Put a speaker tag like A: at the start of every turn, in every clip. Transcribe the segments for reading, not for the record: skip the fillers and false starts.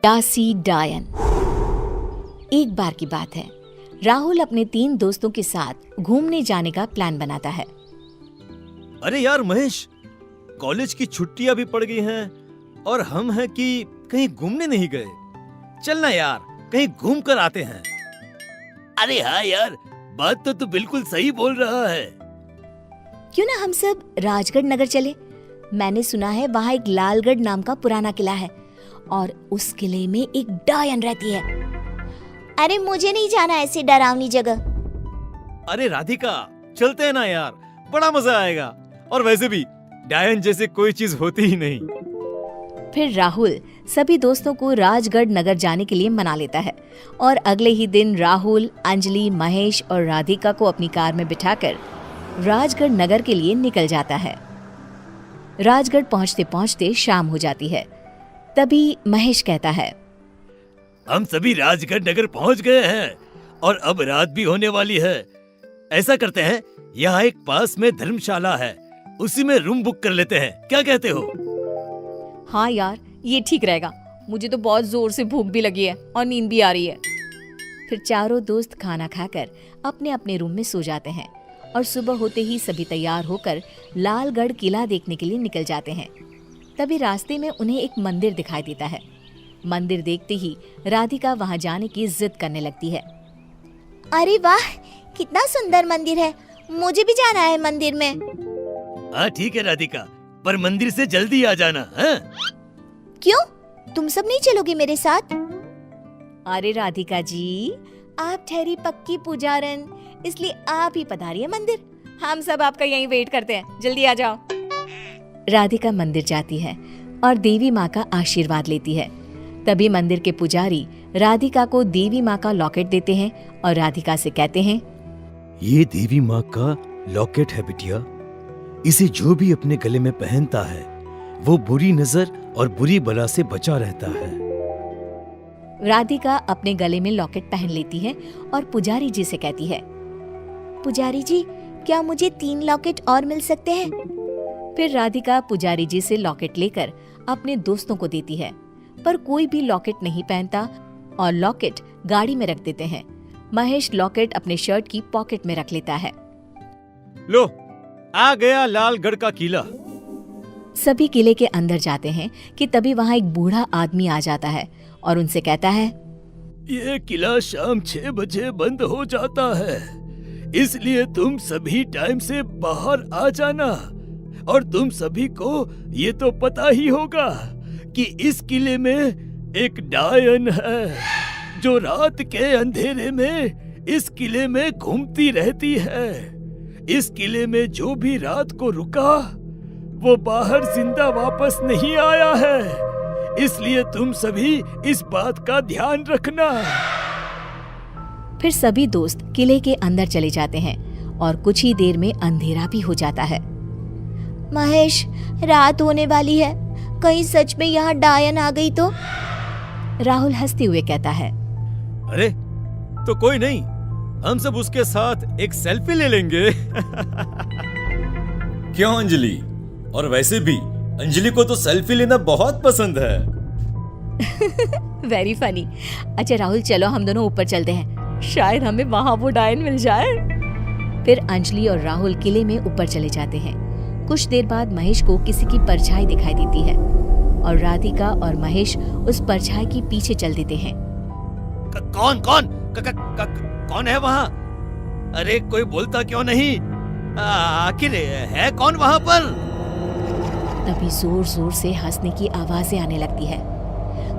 A: दासी डायन। एक बार की बात है, राहुल अपने 3 दोस्तों के साथ घूमने जाने का प्लान बनाता है।
B: अरे यार महेश, कॉलेज की छुट्टियां भी पड़ गई हैं और हम हैं कि कहीं घूमने नहीं गए। चलना यार, कहीं घूम कर आते हैं।
C: अरे हाँ यार, बात तो तू बिल्कुल सही बोल रहा है।
A: क्यों ना हम सब राजगढ़ नगर चले। मैंने सुना है वहाँ एक लालगढ़ नाम का पुराना किला है और उस किले में एक डायन रहती है। अरे मुझे नहीं जाना ऐसी डरावनी जगह।
B: अरे राधिका, चलते हैं ना यार, बड़ा मजा आएगा। और वैसे भी डायन जैसे कोई चीज होती ही नहीं।
A: फिर राहुल सभी दोस्तों को राजगढ़ नगर जाने के लिए मना लेता है और अगले ही दिन राहुल, अंजलि, महेश और राधिका को अपनी कार में बिठाकर राजगढ़ नगर के लिए निकल जाता है। राजगढ़ पहुंचते पहुंचते शाम हो जाती है। तभी महेश कहता है,
C: हम सभी राजगढ़ नगर पहुंच गए हैं और अब रात भी होने वाली है। ऐसा करते हैं, यहाँ एक पास में धर्मशाला है, उसी में रूम बुक कर लेते हैं। क्या कहते हो?
A: हाँ यार, ये ठीक रहेगा। मुझे तो बहुत जोर से भूख भी लगी है और नींद भी आ रही है। फिर चारों दोस्त खाना खाकर अपने अपने रूम में सो जाते हैं और सुबह होते ही सभी तैयार होकर लालगढ़ किला देखने के लिए निकल जाते हैं। तभी रास्ते में उन्हें एक मंदिर दिखाई देता है। मंदिर देखते ही राधिका वहां जाने की जिद करने लगती है। अरे वाह, कितना सुंदर मंदिर है, मुझे भी जाना है मंदिर में।
C: हाँ ठीक है राधिका, पर मंदिर से जल्दी आ जाना है?
A: क्यों, तुम सब नहीं चलोगे मेरे साथ? अरे राधिका जी, आप ठहरी पक्की पुजारन, इसलिए आप ही पधारिए मंदिर। हम सब आपका यहीं वेट करते हैं, जल्दी आ जाओ। राधिका मंदिर जाती है और देवी माँ का आशीर्वाद लेती है। तभी मंदिर के पुजारी राधिका को देवी माँ का लॉकेट देते हैं और राधिका से कहते हैं,
B: ये देवी माँ का लॉकेट है बिटिया। इसे जो भी अपने गले में पहनता है वो बुरी नजर और बुरी बला से बचा रहता है।
A: राधिका अपने गले में लॉकेट पहन लेती है और पुजारी जी से कहती है, पुजारी जी, क्या मुझे 3 लॉकेट और मिल सकते हैं? फिर राधिका पुजारी जी से लॉकेट लेकर अपने दोस्तों को देती है, पर कोई भी लॉकेट नहीं पहनता और लॉकेट गाड़ी में रख देते हैं। महेश लॉकेट अपने शर्ट की पॉकेट में रख लेता है।
B: लो, आ गया लालगढ़ का किला।
A: सभी किले के अंदर जाते हैं कि तभी वहाँ एक बूढ़ा आदमी आ जाता है और उनसे कहता है,
C: ये किला शाम 6 बजे बंद हो जाता है, इसलिए तुम सभी टाइम से बाहर आ जाना। और तुम सभी को ये तो पता ही होगा कि इस किले में एक डायन है जो रात के अंधेरे में इस किले में घूमती रहती है। इस किले में जो भी रात को रुका वो बाहर जिंदा वापस नहीं आया है, इसलिए तुम सभी इस बात का ध्यान रखना।
A: फिर सभी दोस्त किले के अंदर चले जाते हैं और कुछ ही देर में अंधेरा भी हो जाता है। महेश, रात होने वाली है, कहीं सच में यहाँ डायन आ गई तो? राहुल हंसते हुए कहता है,
B: अरे तो कोई नहीं, हम सब उसके साथ एक सेल्फी ले लेंगे।
D: क्यों अंजलि? और वैसे भी अंजलि को तो सेल्फी लेना बहुत पसंद है।
A: Very funny. अच्छा राहुल, चलो हम दोनों ऊपर चलते हैं, शायद हमें वहाँ वो डायन मिल जाए। फिर अंजलि और राहुल किले में ऊपर चले जाते हैं। कुछ देर बाद महेश को किसी की परछाई दिखाई देती है और राधिका और महेश उस परछाई के पीछे चल देते हैं।
C: कौन कौन कौन है वहाँ? अरे कोई बोलता क्यों नहीं? आखिर है कौन वहाँ पर?
A: तभी जोर जोर से हंसने की आवाजें आने लगती है।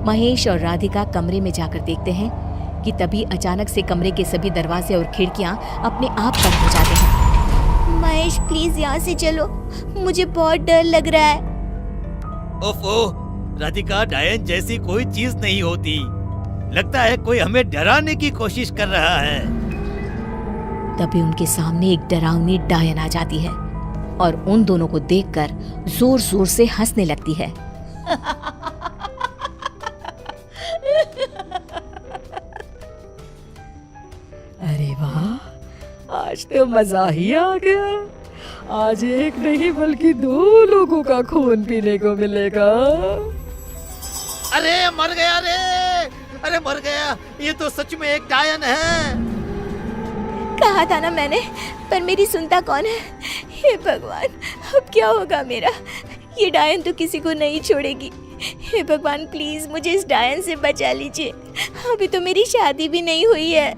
A: महेश और राधिका कमरे में जाकर देखते हैं कि तभी अचानक से कमरे के सभी दरवाजे और खिड़कियां अपने आप बंद हो जाते हैं। महेश प्लीज यहाँ से चलो, मुझे बहुत डर लग रहा है।
C: ओफो, राधिका, डायन जैसी कोई चीज नहीं होती। लगता है कोई हमें डराने की कोशिश कर रहा है।
A: तभी उनके सामने एक डरावनी डायन आ जाती है और उन दोनों को देखकर जोर जोर से हंसने लगती है।
E: अरे वाह, आज तो मजा ही आ गया। आज एक नहीं बल्कि 2 लोगों का खून पीने को मिलेगा।
B: अरे मर गया रे, अरे मर गया, ये तो सच में एक डायन है।
A: कहा था ना मैंने, पर मेरी सुनता कौन है। हे भगवान, अब क्या होगा मेरा। ये डायन तो किसी को नहीं छोड़ेगी। हे भगवान, प्लीज मुझे इस डायन से बचा लीजिए। अभी तो मेरी शादी भी नहीं हुई है।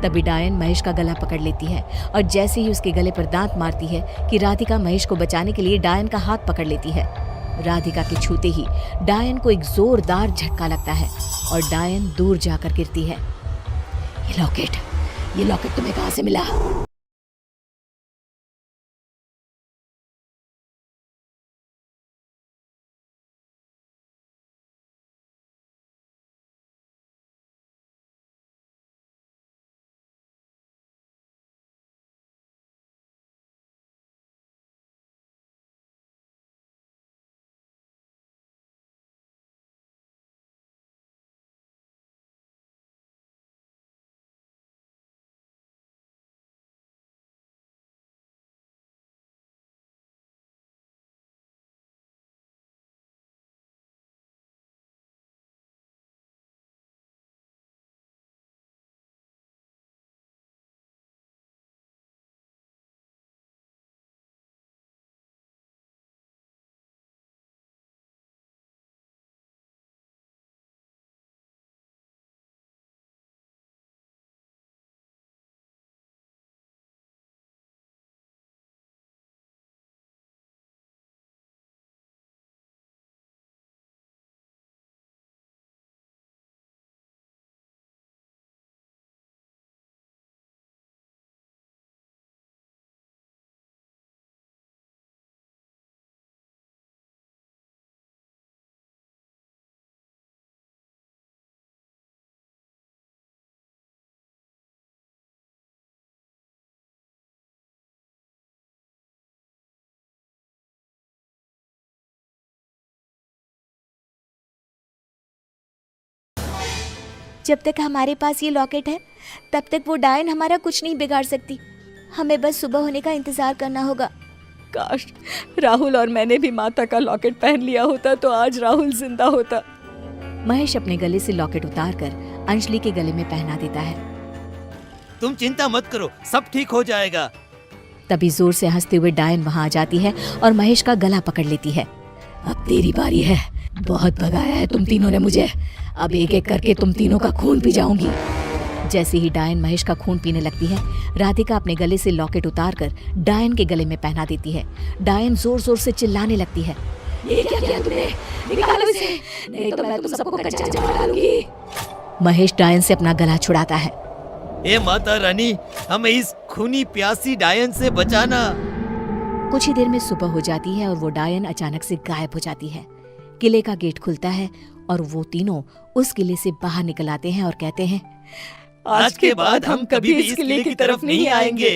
A: तभी डायन महेश का गला पकड़ लेती है और जैसे ही उसके गले पर दांत मारती है कि राधिका महेश को बचाने के लिए डायन का हाथ पकड़ लेती है। राधिका के छूते ही डायन को एक जोरदार झटका लगता है और डायन दूर जाकर गिरती है। ये लॉकेट तुम्हें कहाँ से मिला? जब तक हमारे पास ये लॉकेट है तब तक वो डायन हमारा कुछ नहीं बिगाड़ सकती। हमें बस सुबह होने का इंतजार करना होगा।
E: काश राहुल और मैंने भी माता का लॉकेट पहन लिया होता तो आज राहुल जिंदा होता।
A: महेश अपने गले से लॉकेट उतारकर अंजलि के गले में पहना देता है।
B: तुम चिंता मत करो, सब ठीक हो जाएगा।
A: तभी जोर से हंसते हुए डायन वहां आ जाती है और महेश का गला पकड़ लेती है।
E: अब तेरी बारी है। बहुत भगाया है तुम तीनों ने मुझे, अब एक एक करके तुम तीनों का खून पी जाऊंगी।
A: जैसे ही डायन महेश का खून पीने लगती है, राधिका अपने गले से लॉकेट उतारकर डायन के गले में पहना देती है। डायन जोर जोर से चिल्लाने लगती है।
E: ये क्या किया तुमने? निकालो इसे, नहीं तो मैं तुम सबको कच्चा जला डालूंगी।
A: महेश डायन से अपना गला छुड़ाता है।
B: ए माता रानी, हमें इस खूनी प्यासी डायन से बचाना।
A: कुछ ही देर में सुबह हो जाती है और वो डायन अचानक से गायब हो जाती है। किले का गेट खुलता है और वो तीनों उस किले से बाहर निकल आते हैं और कहते हैं,
B: आज के बाद हम कभी भी इस किले की तरफ नहीं आएंगे।